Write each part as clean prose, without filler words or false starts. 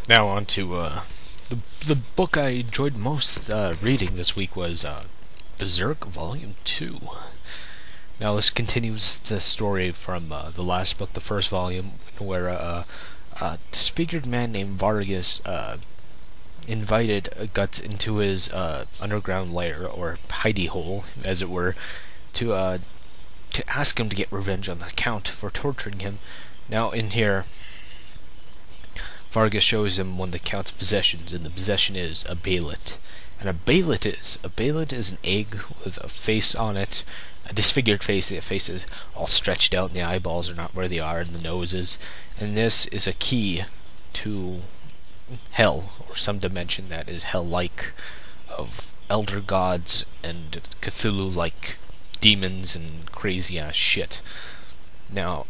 Now on to the book I enjoyed most reading this week was Berserk Volume 2. Now this continues the story from the last book, the first volume, where a disfigured man named Vargas invited Guts into his underground lair, or hidey hole, as it were, to ask him to get revenge on the Count for torturing him. Now in here, Vargas shows him one of the Count's possessions, and the possession is a bailet. And a bailet is an egg with a face on it, a disfigured face. The face is all stretched out, and the eyeballs are not where they are, and the nose is. And this is a key to hell, or some dimension that is hell-like, of elder gods and Cthulhu-like demons and crazy-ass shit. Now,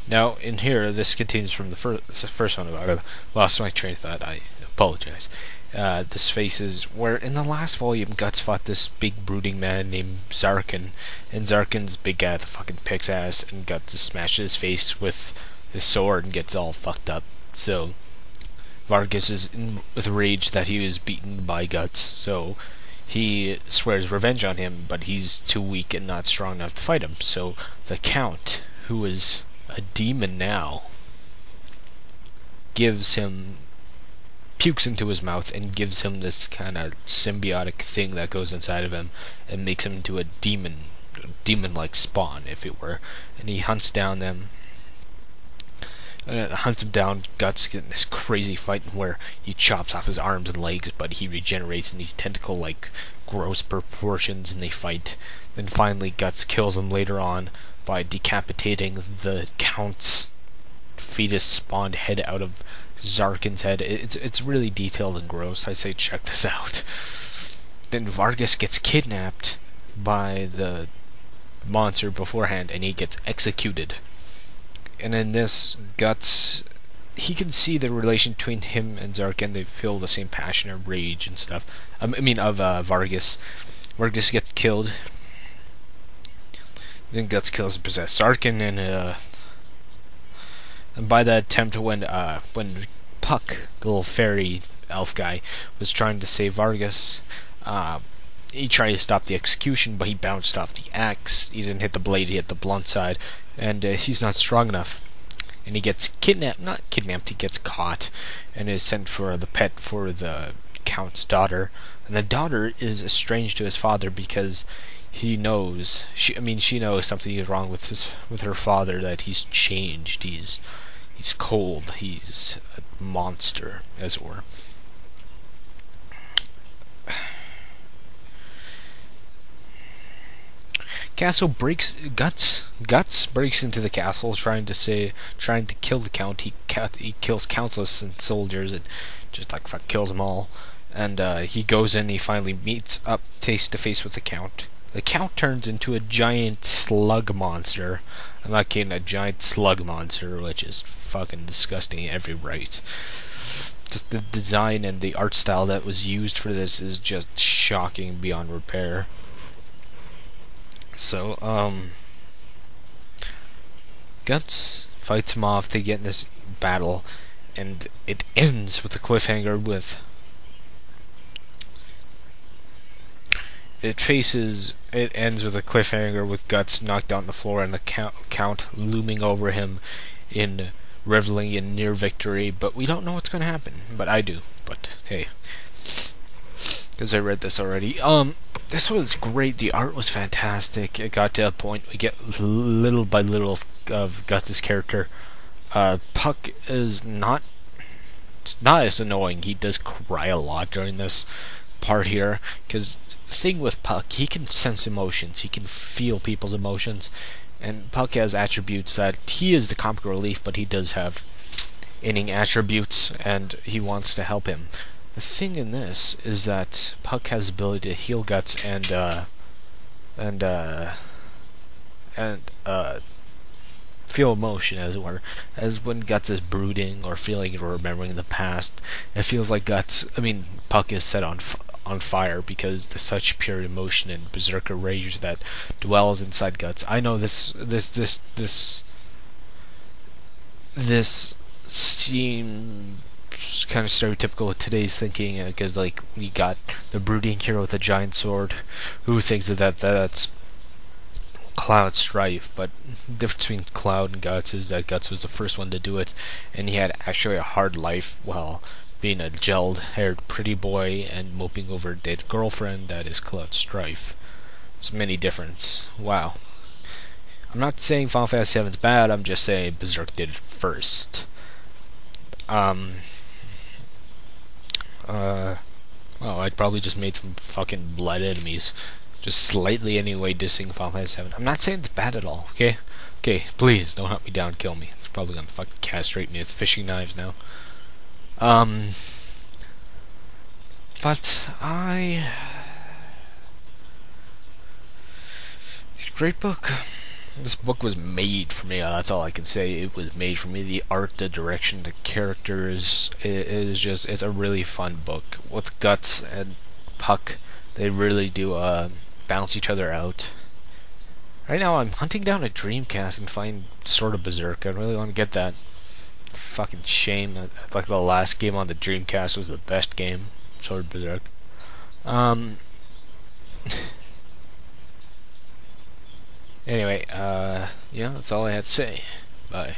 Now, in here, this continues from the first one. I lost my train of thought. I apologize. This face is where, in the last volume, Guts fought this big brooding man named Zarkin, and Zarkin's big guy with the fucking picks ass, and Guts smashes his face with his sword and gets all fucked up. So Vargas is with rage that he was beaten by Guts, so he swears revenge on him, but he's too weak and not strong enough to fight him. So the Count, who is a demon now, pukes into his mouth and gives him this kind of symbiotic thing that goes inside of him and makes him into a demon-like spawn, if it were. And he hunts down them. Hunts him down. Guts get in this crazy fight where he chops off his arms and legs, but he regenerates in these tentacle-like gross proportions, and they fight. Then finally Guts kills him later on by decapitating the Count's fetus-spawned head out of Zarkin's head. It's really detailed and gross. I say check this out. Then Vargas gets kidnapped by the monster beforehand, and he gets executed. And in this, Guts, he can see the relation between him and Zarkin. They feel the same passion or rage and stuff. Vargas. Vargas gets killed. Then Guts kills and possesses Zarkin, and by that attempt, when Puck, the little fairy elf guy, was trying to save Vargas, he tried to stop the execution, but he bounced off the axe. He didn't hit the blade, he hit the blunt side, and he's not strong enough. And he gets not kidnapped, he gets caught, and is sent for the pet for the Count's daughter. And the daughter is estranged to his father because she knows something is wrong with her father, that he's changed, he's cold, he's a monster, as it were. Castle Guts breaks into the castle trying to kill the Count. He kills countless soldiers and just kills them all. And he goes in, he finally meets up face to face with the Count. The Count turns into a giant slug monster. I'm not kidding, a giant slug monster, which is fucking disgusting in every right. Just the design and the art style that was used for this is just shocking beyond repair. So, Guts fights him off to get in this battle, and it ends with a cliffhanger with It ends with a cliffhanger with Guts knocked out on the floor and the Count looming over him reveling in near victory, but we don't know what's going to happen. But I do. But hey, because I read this already. This was great. The art was fantastic. It got to a point we get little by little of Guts' character. Puck is not as annoying. He does cry a lot during this part here, because the thing with Puck, he can sense emotions, he can feel people's emotions, and Puck has attributes that he is the comic relief, but he does have inning attributes, and he wants to help him. The thing in this is that Puck has the ability to heal Guts and feel emotion, as it were, as when Guts is brooding or feeling or remembering the past. It feels like Puck is set on on fire because there's such pure emotion and berserker rage that dwells inside Guts. I know this seems kind of stereotypical of today's thinking, because like we got the brooding hero with a giant sword who thinks that's Cloud Strife, but the difference between Cloud and Guts is that Guts was the first one to do it, and he had actually a hard life while being a gelled-haired pretty boy and moping over a dead girlfriend. That is Cloud Strife. There's many difference. Wow. I'm not saying Final Fantasy VII is bad, I'm just saying Berserk did it first. Well, I'd probably just made some fucking blood enemies. Just slightly anyway dissing Final Fantasy VII. I'm not saying it's bad at all, okay? Okay, please, don't hunt me down and kill me. It's probably gonna fucking castrate me with fishing knives now. But great book. This book was made for me. That's all I can say. It was made for me. The art, the direction, the characters. It's a really fun book. With Guts and Puck, they really do balance each other out. Right now, I'm hunting down a Dreamcast and find Sword of Berserk. I really want to get that. Fucking shame. It's like the last game on the Dreamcast was the best game. Sword of Berserk. Anyway, yeah, that's all I had to say. Bye.